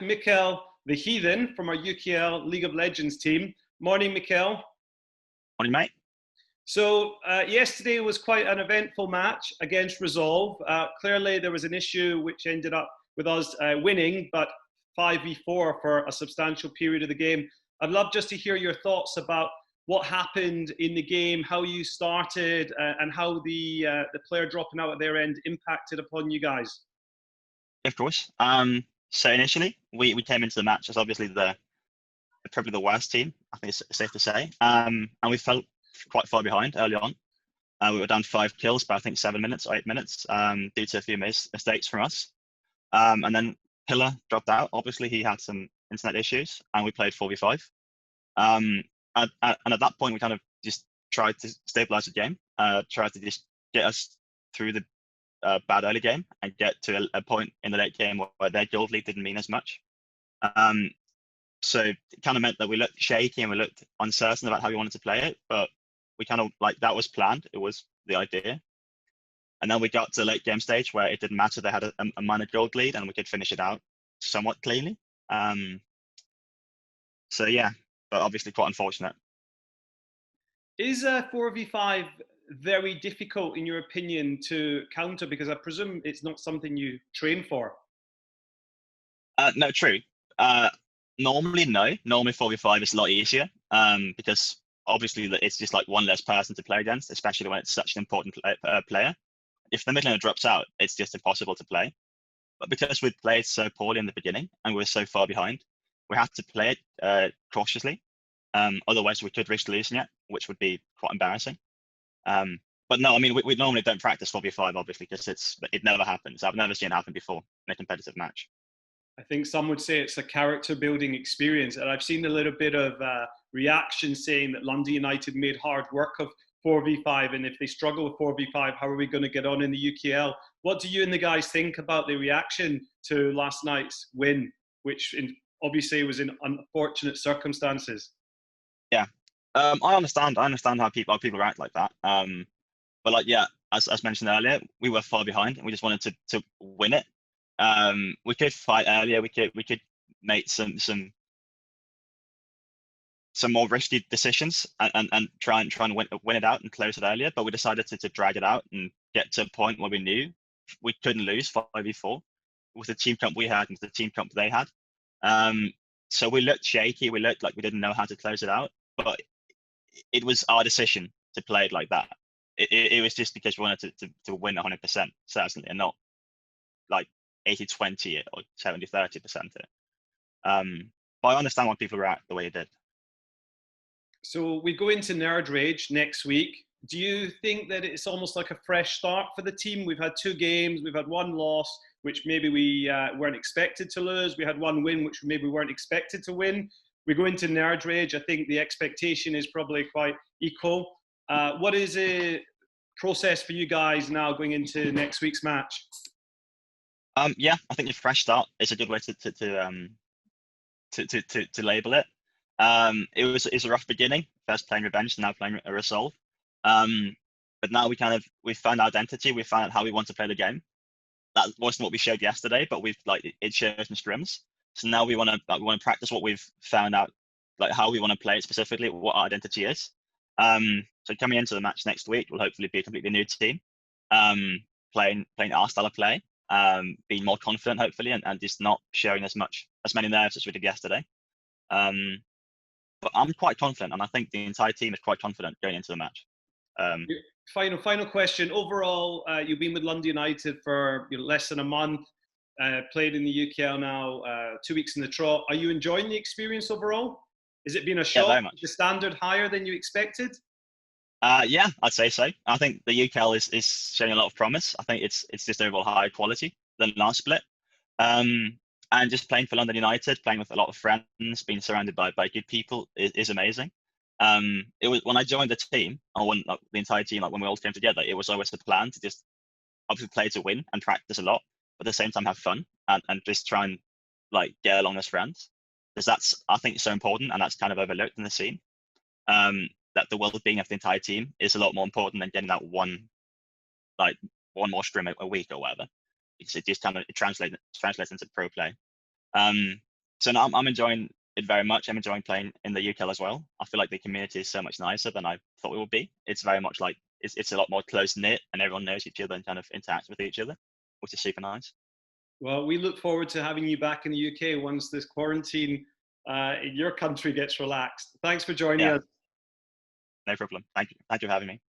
UKEL, the Heathen from our UKEL League of Legends team. Morning, UKEL. Morning, mate. So yesterday was quite an eventful match against Resolve. Clearly there was an issue which ended up with us winning, but 5v4 for a substantial period of the game. I'd love just to hear your thoughts about what happened in the game, how you started, and how the player dropping out at their end impacted upon you guys. Of course. So initially, we came into the match as obviously probably the worst team, I think it's safe to say. And we felt quite far behind early on. We were down 5 kills by I think 7 minutes or 8 minutes due to a few mistakes from us. And then Pillar dropped out. Obviously, he had some internet issues, and we played 4v5. And at that point, we kind of just tried to stabilize the game, tried to just get us through the bad early game and get to a point in the late game where their gold lead didn't mean as much. So it kind of meant that we looked shaky and we looked uncertain about how we wanted to play it, but we kind of that was planned. It was the idea. And then we got to the late game stage where it didn't matter. They had a minor gold lead and we could finish it out somewhat cleanly. So yeah, but obviously quite unfortunate. Is 4v5 very difficult, in your opinion, to counter? Because I presume it's not something you train for. No, true. Normally, no. Normally 4v5 is a lot easier because obviously it's just like one less person to play against, especially when it's such an important player. If the mid laner drops out, it's just impossible to play. But because we played so poorly in the beginning and we're so far behind, we have to play it cautiously. Otherwise, we could risk losing it, which would be quite embarrassing. But no, I mean, we normally don't practice 4v5, obviously, because it never happens. I've never seen it happen before in a competitive match. I think some would say it's a character building experience. And I've seen a little bit of reaction saying that London United made hard work of 4v5. And if they struggle with 4v5, how are we going to get on in the UKEL? What do you and the guys think about the reaction to last night's win, which obviously was in unfortunate circumstances? Yeah, I understand how people react like that. But like, yeah, as mentioned earlier, we were far behind and we just wanted to win it. We could fight earlier. We could make some more risky decisions and try and win it out and close it earlier. But we decided to drag it out and get to a point where we knew we couldn't lose 5v4 with the team comp we had and the team comp they had. So we looked shaky. We looked like we didn't know how to close it out. But it was our decision to play it like that. It was just because we wanted to win 100%, certainly, and not like 80-20 or 70-30%. But I understand why people react the way they did. So we go into Nerd Rage next week. Do you think that it's almost like a fresh start for the team? We've had 2 games. We've had 1 loss, which maybe we weren't expected to lose. We had 1 win, which maybe we weren't expected to win. We go into Nerd Rage. I think the expectation is probably quite equal. What is a process for you guys now going into next week's match? Yeah, I think a fresh start is a good way to label it. It's a rough beginning, first playing Revenge, now playing a Resolve. But now we found our identity, we found out how we want to play the game. That wasn't what we showed yesterday, but it shows in scrims. So now we want to practice what we've found out, like how we want to play it specifically, what our identity is. So coming into the match next week, we'll hopefully be a completely new team, playing our style of play, being more confident hopefully, and just not showing as many nerves as we did yesterday. But I'm quite confident, and I think the entire team is quite confident going into the match. Final question. Overall, you've been with London United for less than a month. Played in the UKEL now, 2 weeks in the trot. Are you enjoying the experience overall? Is it been a shock? Yeah, very much. Is the standard higher than you expected? Yeah, I'd say so. I think the UKEL is showing a lot of promise. I think it's just overall higher quality than last split. And just playing for London United, playing with a lot of friends, being surrounded by good people is amazing. It was when I joined the team, or when the entire team, like when we all came together, it was always the plan to just obviously play to win and practice a lot, but at the same time have fun and just try and like get along as friends. Because that's, I think, so important, and that's kind of overlooked in the scene. That the well-being of the entire team is a lot more important than getting that one more scrim a week or whatever. It just kind of translates into pro play. So now I'm enjoying it very much. I'm enjoying playing in the UKEL as well. I feel like the community is so much nicer than I thought it would be. It's very much like it's a lot more close knit, and everyone knows each other and kind of interacts with each other, which is super nice. Well, we look forward to having you back in the UK once this quarantine in your country gets relaxed. Thanks for joining Yeah, us. no problem. Thank you for having me.